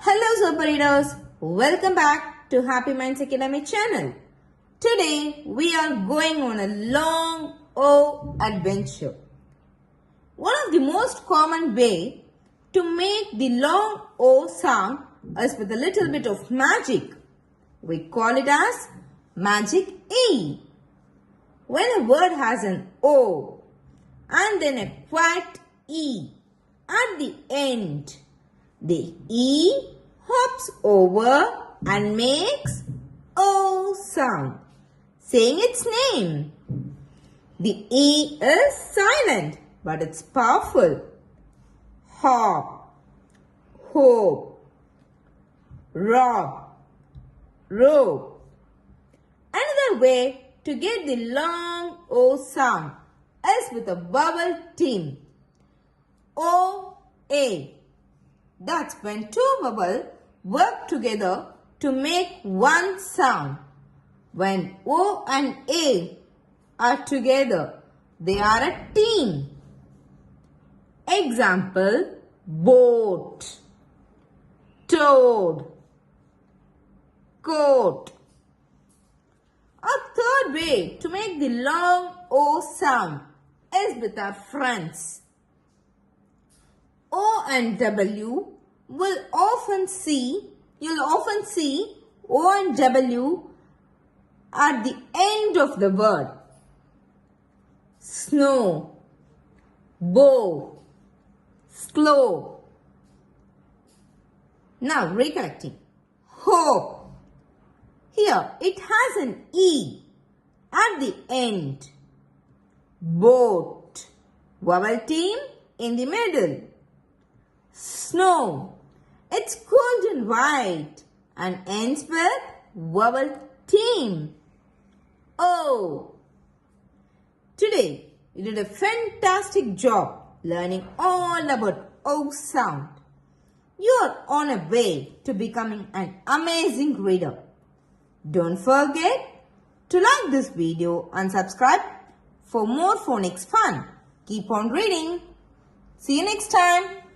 Hello Super Readers, welcome back to Happy Minds Academy channel. Today we are going on a long O adventure. One of the most common way to make the long O sound is with a little bit of magic. We call it as magic E. When a word has an O and then a quiet E at the end, the E hops over and makes O sound, saying its name. The E is silent, but it's powerful. Hop, hope, rob, rope. Another way to get the long O sound is with a vowel team. O-A. That's when two vowels work together to make one sound. When O and A are together, they are a team. Example, boat, toad, coat. A third way to make the long O sound is with our friends. O and W you'll often see O and W at the end of the word. Snow, bow, slow. Now recollecting. Hope. Here it has an E at the end. Boat. Vowel team in the middle. Snow. It's cold and white and ends with vowel team. O. Today, you did a fantastic job learning all about O sound. You are on a way to becoming an amazing reader. Don't forget to like this video and subscribe for more phonics fun. Keep on reading. See you next time.